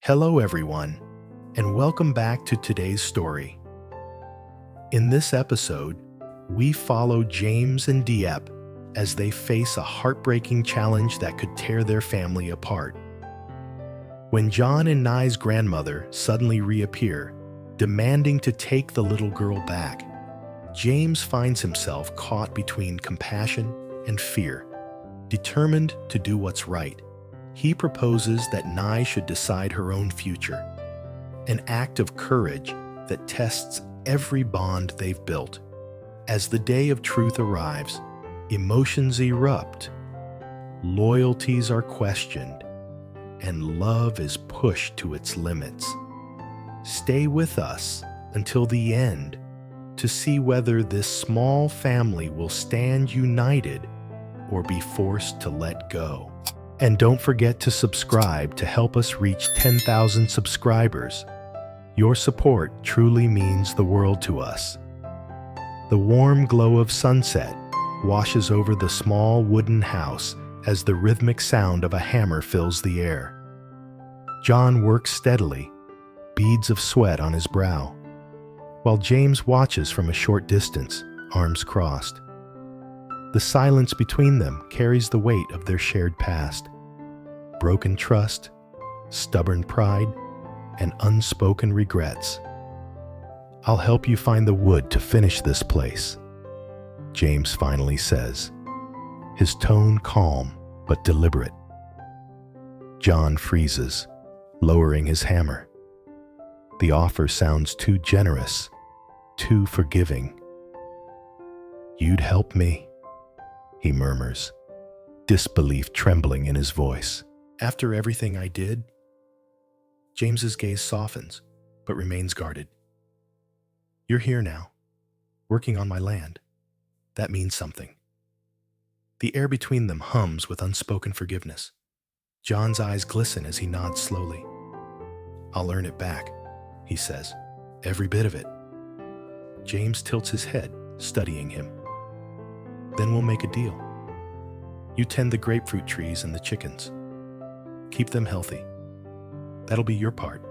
Hello, everyone, and welcome back to today's story. In this episode, we follow James and Diep as they face a heartbreaking challenge that could tear their family apart. When John and Nhi's grandmother suddenly reappear, demanding to take the little girl back, James finds himself caught between compassion and fear. Determined to do what's right, he proposes that Nigh should decide her own future, an act of courage that tests every bond they've built. As the day of truth arrives, emotions erupt, loyalties are questioned, and love is pushed to its limits. Stay with us until the end to see whether this small family will stand united or be forced to let go. And don't forget to subscribe to help us reach 10,000 subscribers. Your support truly means the world to us. The warm glow of sunset washes over the small wooden house as the rhythmic sound of a hammer fills the air. John works steadily, beads of sweat on his brow, while James watches from a short distance, arms crossed. The silence between them carries the weight of their shared past. Broken trust, stubborn pride, and unspoken regrets. "I'll help you find the wood to finish this place," James finally says, his tone calm but deliberate. John freezes, lowering his hammer. The offer sounds too generous, too forgiving. "You'd help me?" he murmurs, disbelief trembling in his voice. "After everything I did?" James's gaze softens, but remains guarded. "You're here now, working on my land. That means something." The air between them hums with unspoken forgiveness. John's eyes glisten as he nods slowly. "I'll earn it back," he says, "every bit of it." James tilts his head, studying him. "Then we'll make a deal. You tend the grapefruit trees and the chickens. Keep them healthy. That'll be your part.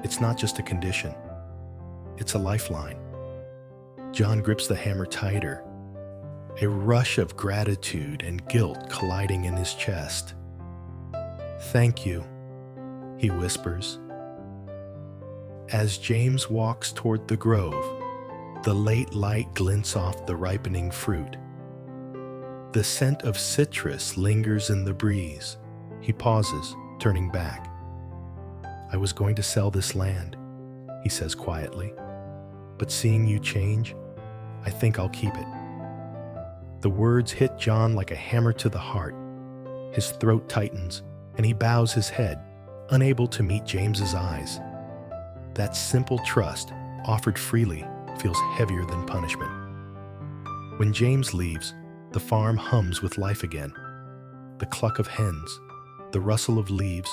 It's not just a condition. It's a lifeline." John grips the hammer tighter, a rush of gratitude and guilt colliding in his chest. "Thank you," he whispers. As James walks toward the grove, the late light glints off the ripening fruit. The scent of citrus lingers in the breeze. He pauses, turning back. "I was going to sell this land," he says quietly, "but seeing you change, I think I'll keep it." The words hit John like a hammer to the heart. His throat tightens, and he bows his head, unable to meet James's eyes. That simple trust, offered freely, feels heavier than punishment. When James leaves, the farm hums with life again. The cluck of hens, the rustle of leaves,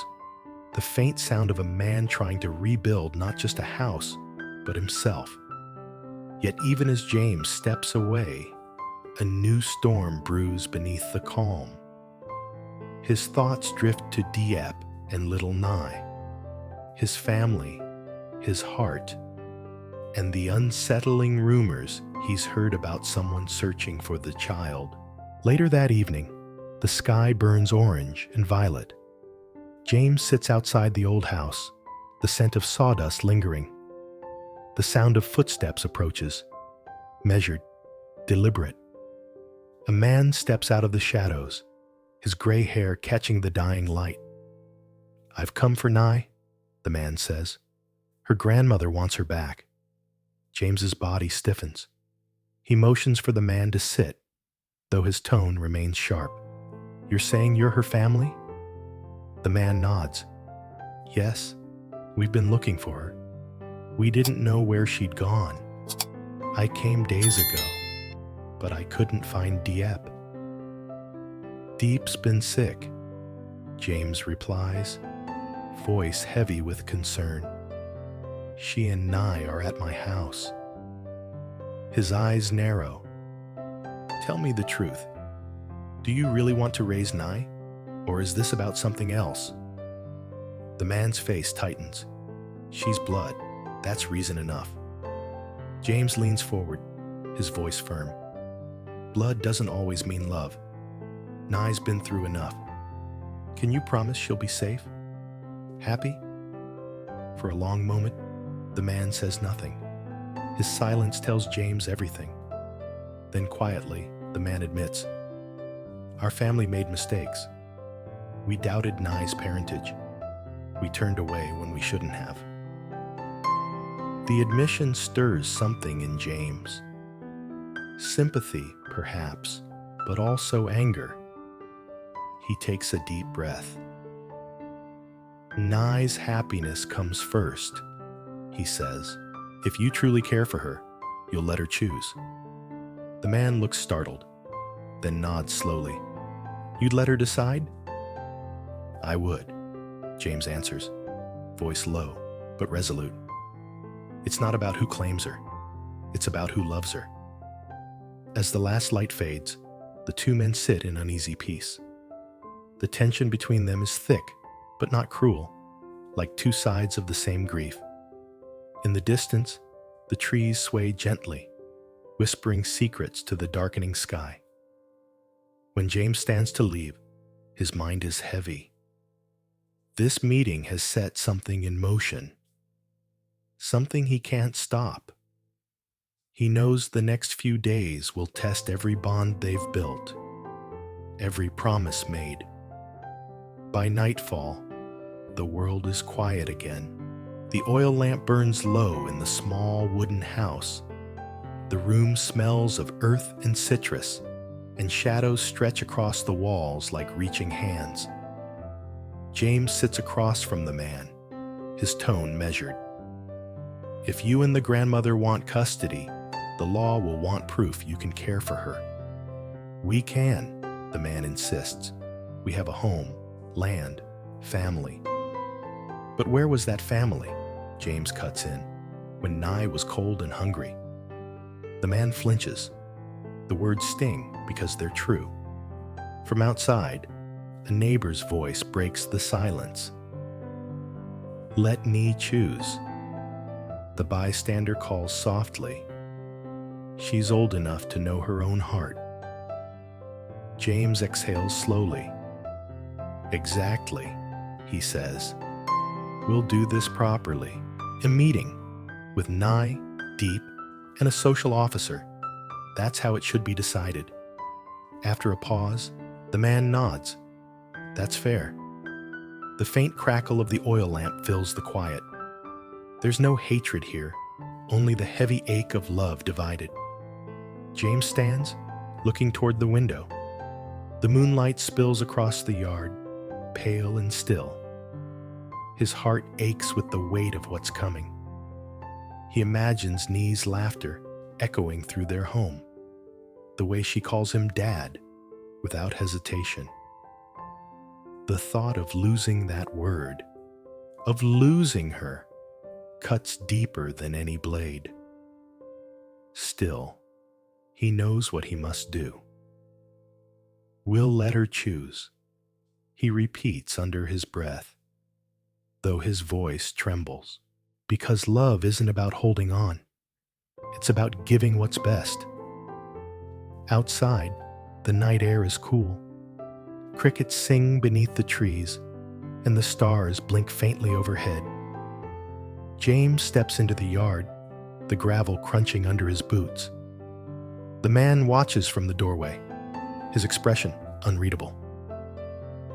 the faint sound of a man trying to rebuild not just a house, but himself. Yet even as James steps away, a new storm brews beneath the calm. His thoughts drift to Diep and little Nigh, his family, his heart, and the unsettling rumors he's heard about someone searching for the child. Later that evening, the sky burns orange and violet. James sits outside the old house, the scent of sawdust lingering. The sound of footsteps approaches, measured, deliberate. A man steps out of the shadows, his gray hair catching the dying light. "I've come for Nigh," the man says. "Her grandmother wants her back." James's body stiffens. He motions for the man to sit, though his tone remains sharp. "You're saying you're her family?" The man nods. "Yes, we've been looking for her. We didn't know where she'd gone. I came days ago, but I couldn't find Diep." "Diep's been sick," James replies, voice heavy with concern. "She and Nigh are at my house." His eyes narrow. "Tell me the truth. Do you really want to raise Nigh? Or is this about something else?" The man's face tightens. She's blood. That's reason enough. James leans forward, his voice firm. Blood doesn't always mean love. Nig's been through enough. Can you promise she'll be safe? Happy? For a long moment, the man says nothing. His silence tells James everything. Then quietly, the man admits, our family made mistakes. We doubted Nig's parentage. We turned away when we shouldn't have. The admission stirs something in James. Sympathy, perhaps, but also anger. He takes a deep breath. Nig's happiness comes first, he says. If you truly care for her, you'll let her choose. The man looks startled, then nods slowly. You'd let her decide? I would, James answers, voice low but resolute. It's not about who claims her. It's about who loves her. As the last light fades, the two men sit in uneasy peace. The tension between them is thick, but not cruel, like two sides of the same grief. In the distance, the trees sway gently, whispering secrets to the darkening sky. When James stands to leave, his mind is heavy. This meeting has set something in motion, something he can't stop. He knows the next few days will test every bond they've built, every promise made. By nightfall, the world is quiet again. The oil lamp burns low in the small wooden house. The room smells of earth and citrus, and shadows stretch across the walls like reaching hands. James sits across from the man, his tone measured. If you and the grandmother want custody, the law will want proof you can care for her. We can, the man insists. We have a home, land, family. But where was that family? James cuts in, when Nigh was cold and hungry. The man flinches. The words sting because they're true. From outside, a neighbor's voice breaks the silence. Let Nhi choose. The bystander calls softly. She's old enough to know her own heart. James exhales slowly. Exactly, he says. We'll do this properly. A meeting with Nigh, Diep, and a social officer. That's how it should be decided. After a pause, the man nods. That's fair. The faint crackle of the oil lamp fills the quiet. There's no hatred here, only the heavy ache of love divided. James stands, looking toward the window. The moonlight spills across the yard, pale and still. His heart aches with the weight of what's coming. He imagines Nhi's laughter echoing through their home, the way she calls him Dad, without hesitation. The thought of losing that word, of losing her, cuts deeper than any blade. Still, he knows what he must do. We'll let her choose, he repeats under his breath, though his voice trembles, because love isn't about holding on. It's about giving what's best. Outside, the night air is cool. Crickets sing beneath the trees, and the stars blink faintly overhead. James steps into the yard, the gravel crunching under his boots. The man watches from the doorway, his expression unreadable.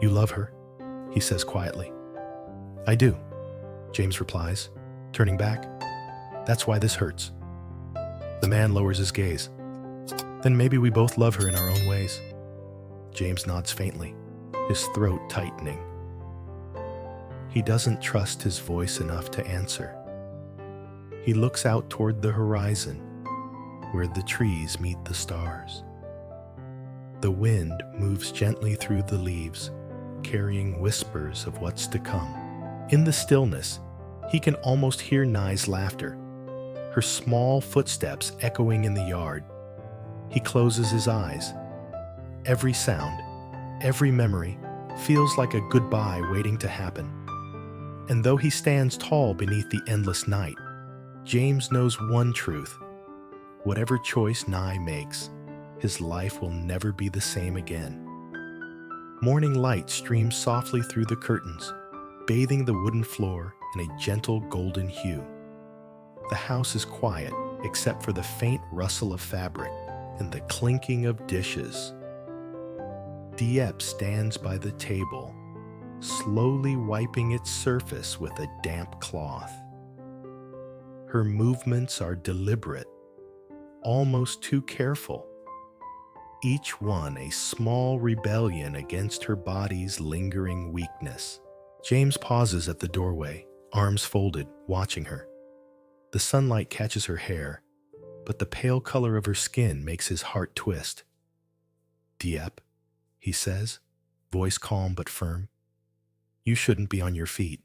You love her, he says quietly. I do, James replies, turning back. That's why this hurts. The man lowers his gaze. Then maybe we both love her in our own ways. James nods faintly, his throat tightening. He doesn't trust his voice enough to answer. He looks out toward the horizon, where the trees meet the stars. The wind moves gently through the leaves, carrying whispers of what's to come. In the stillness, he can almost hear Nig's laughter, her small footsteps echoing in the yard. He closes his eyes. Every sound, every memory feels like a goodbye waiting to happen. And though he stands tall beneath the endless night, James knows one truth. Whatever choice Nigh makes, his life will never be the same again. Morning light streams softly through the curtains, bathing the wooden floor in a gentle golden hue. The house is quiet except for the faint rustle of fabric and the clinking of dishes. Diep stands by the table, slowly wiping its surface with a damp cloth. Her movements are deliberate, almost too careful, each one a small rebellion against her body's lingering weakness. James pauses at the doorway, arms folded, watching her. The sunlight catches her hair, but the pale color of her skin makes his heart twist. "Diep," he says, voice calm but firm. "You shouldn't be on your feet."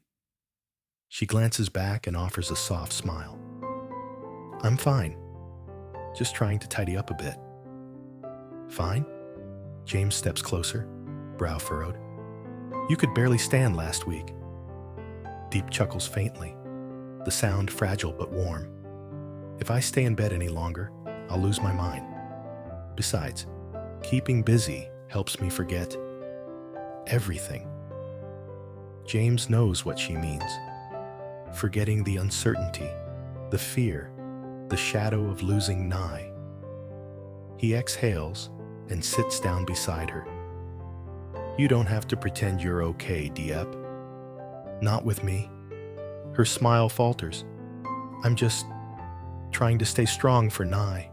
She glances back and offers a soft smile. "I'm fine. Just trying to tidy up a bit." "Fine?" James steps closer, brow furrowed. "You could barely stand last week." Diep chuckles faintly, the sound fragile but warm. "If I stay in bed any longer, I'll lose my mind. Besides, keeping busy helps me forget everything." James knows what she means. Forgetting the uncertainty, the fear, the shadow of losing Nigh. He exhales and sits down beside her. "You don't have to pretend you're okay, Diep. Not with me." Her smile falters. "I'm just trying to stay strong for Nigh."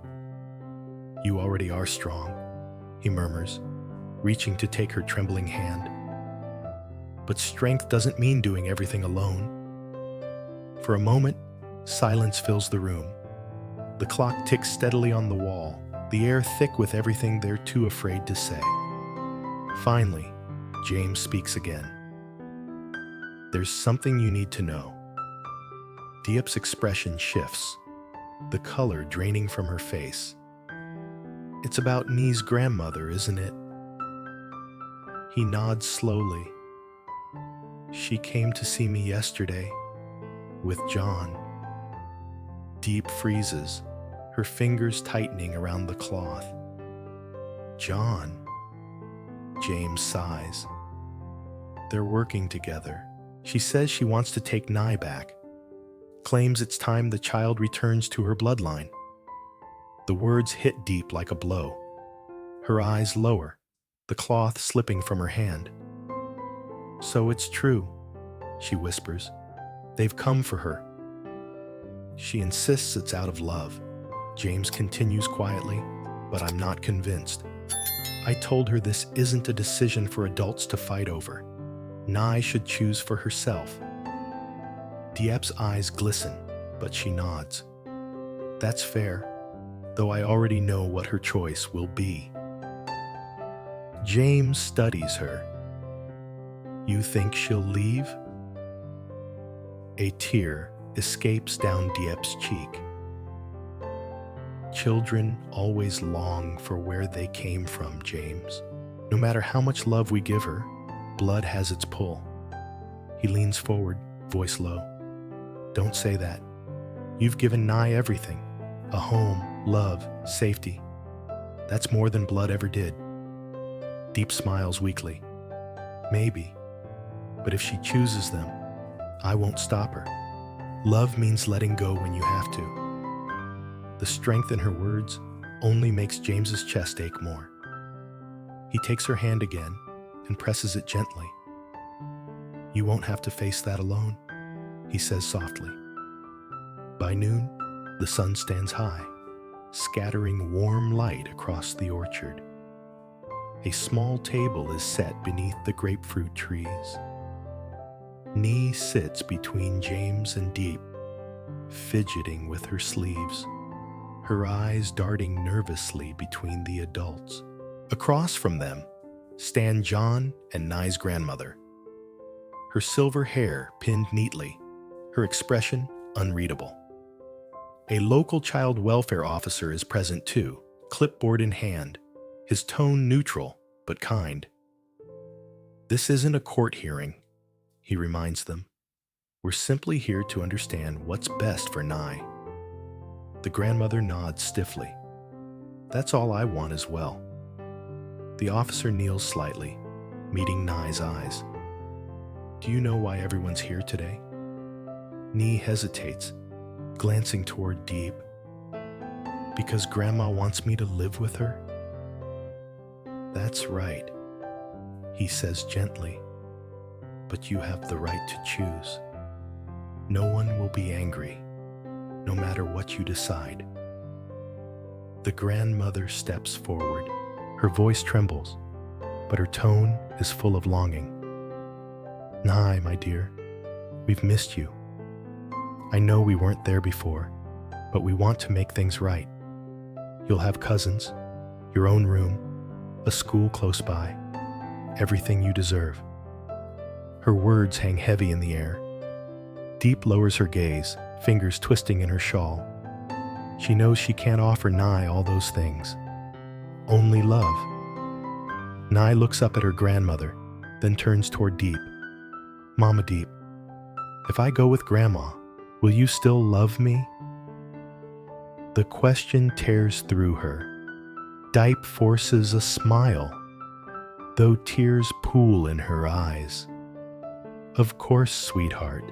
"You already are strong," he murmurs, reaching to take her trembling hand. "But strength doesn't mean doing everything alone." For a moment, silence fills the room. The clock ticks steadily on the wall, the air thick with everything they're too afraid to say. Finally, James speaks again. "There's something you need to know." Diep's expression shifts, the color draining from her face. "It's about Ni's grandmother, isn't it?" He nods slowly. "She came to see me yesterday, with John." Diep freezes, her fingers tightening around the cloth. "John?" James sighs. "They're working together. She says she wants to take Nigh back, claims it's time the child returns to her bloodline." The words hit Diep like a blow. Her eyes lower, the cloth slipping from her hand. "So it's true," she whispers. "They've come for her." She insists it's out of love. James continues quietly, "But I'm not convinced. I told her this isn't a decision for adults to fight over. Nigh should choose for herself." Diep's eyes glisten, but she nods. "That's fair, though I already know what her choice will be." James studies her. "You think she'll leave?" A tear escapes down Diep's cheek. "Children always long for where they came from, James. No matter how much love we give her, blood has its pull." He leans forward, voice low. "Don't say that. You've given Nigh everything. A home, love, safety. That's more than blood ever did." Diep smiles weakly. "Maybe. But if she chooses them, I won't stop her. Love means letting go when you have to." The strength in her words only makes James's chest ache more. He takes her hand again and presses it gently. "You won't have to face that alone," he says softly. By noon, the sun stands high, scattering warm light across the orchard. A small table is set beneath the grapefruit trees. Nhi sits between James and Diep, fidgeting with her sleeves, her eyes darting nervously between the adults. Across from them stand John and Nig's grandmother, her silver hair pinned neatly, her expression unreadable. A local child welfare officer is present too, clipboard in hand, his tone neutral but kind. "This isn't a court hearing," he reminds them. We're simply here to understand what's best for Nigh. The grandmother nods stiffly. That's all I want as well. The officer kneels slightly, meeting Nigh's eyes. Do you know why everyone's here today? Nhi hesitates, glancing toward Diep. Because Grandma wants me to live with her? That's right, he says gently. But you have the right to choose. No one will be angry, no matter what you decide. The grandmother steps forward. Her voice trembles, but her tone is full of longing. Nigh, my dear, we've missed you. I know we weren't there before, but we want to make things right. You'll have cousins, your own room, a school close by, everything you deserve. Her words hang heavy in the air. Diep lowers her gaze, fingers twisting in her shawl. She knows she can't offer Nigh all those things. Only love. Nigh looks up at her grandmother, then turns toward Diep. Mama Diep, if I go with Grandma, will you still love me? The question tears through her. Diep forces a smile, though tears pool in her eyes. Of course, sweetheart.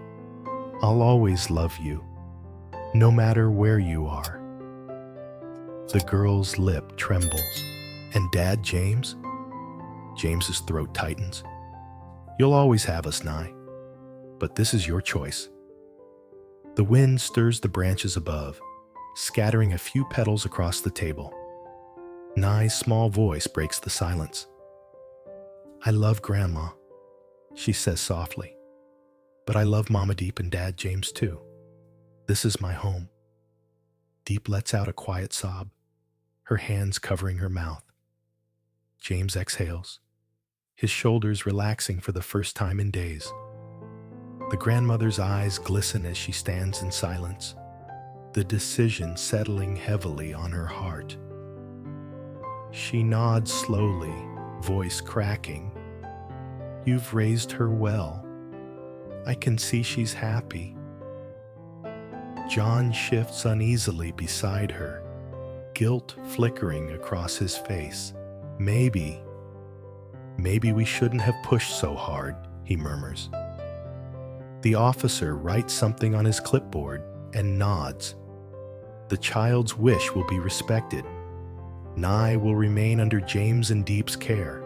I'll always love you, no matter where you are. The girl's lip trembles. And Dad, James? James's throat tightens. You'll always have us, Nigh, but this is your choice. The wind stirs the branches above, scattering a few petals across the table. Nigh's small voice breaks the silence. I love Grandma, she says softly, but I love Mama Diep and Dad James too. This is my home. Diep lets out a quiet sob, her hands covering her mouth. James exhales, his shoulders relaxing for the first time in days. The grandmother's eyes glisten as she stands in silence, the decision settling heavily on her heart. She nods slowly, voice cracking. You've raised her well. I can see she's happy. John shifts uneasily beside her, guilt flickering across his face. Maybe we shouldn't have pushed so hard, he murmurs. The officer writes something on his clipboard and nods. The child's wish will be respected. Nigh will remain under James and Diep's care.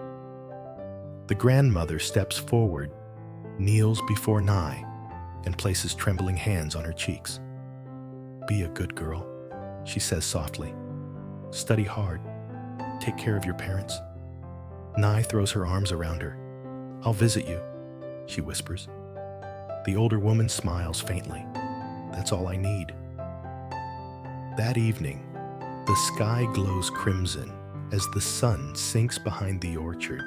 The grandmother steps forward, kneels before Nigh, and places trembling hands on her cheeks. Be a good girl, she says softly. Study hard. Take care of your parents. Nigh throws her arms around her. I'll visit you, she whispers. The older woman smiles faintly. That's all I need. That evening, the sky glows crimson as the sun sinks behind the orchard.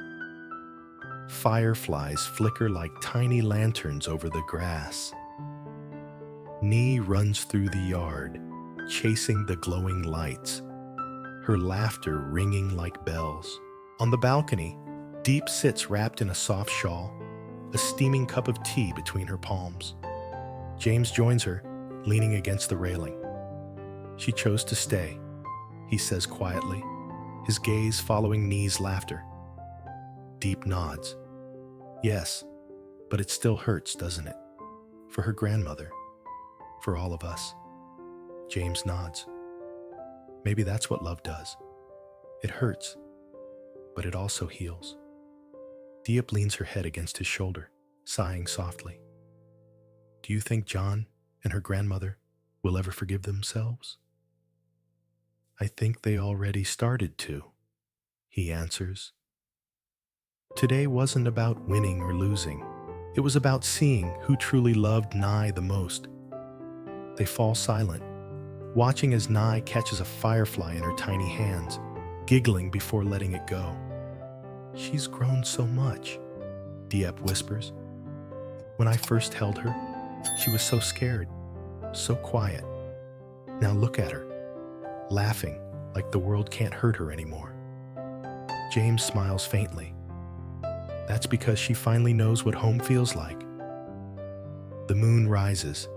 Fireflies flicker like tiny lanterns over the grass. Nhi runs through the yard, chasing the glowing lights, her laughter ringing like bells. On the balcony, Diep sits wrapped in a soft shawl, a steaming cup of tea between her palms. James joins her, leaning against the railing. She chose to stay, he says quietly, his gaze following Nhi's laughter. Diep nods. Yes, but it still hurts, doesn't it? For her grandmother, for all of us. James nods. Maybe that's what love does. It hurts, but it also heals. Diep leans her head against his shoulder, sighing softly. Do you think John and her grandmother will ever forgive themselves? I think they already started to, he answers. Today wasn't about winning or losing. It was about seeing who truly loved Nigh the most. They fall silent, watching as Nigh catches a firefly in her tiny hands, giggling before letting it go. She's grown so much, Diep whispers. When I first held her, she was so scared, so quiet. Now look at her, laughing like the world can't hurt her anymore. James smiles faintly. That's because she finally knows what home feels like. The moon rises,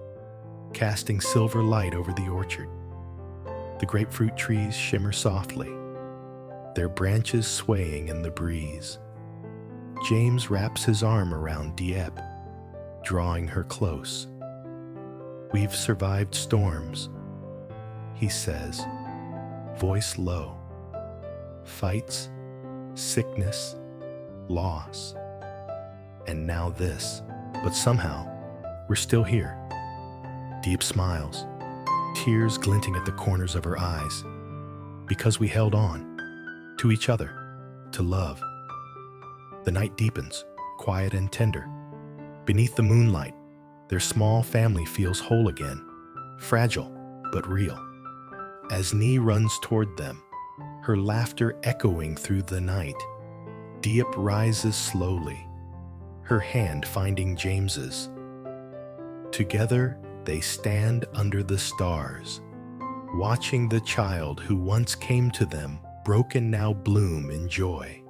casting silver light over the orchard. The grapefruit trees shimmer softly, their branches swaying in the breeze. James wraps his arm around Diep, drawing her close. "We've survived storms," he says, voice low. "Fights, sickness, loss, and now this. But somehow, we're still here." Diep smiles, tears glinting at the corners of her eyes, because we held on to each other, to love. The night deepens, quiet and tender. Beneath the moonlight, their small family feels whole again, fragile but real. As Nhi runs toward them, her laughter echoing through the night, Diep rises slowly, her hand finding James's. Together, they stand under the stars, watching the child who once came to them broken now bloom in joy.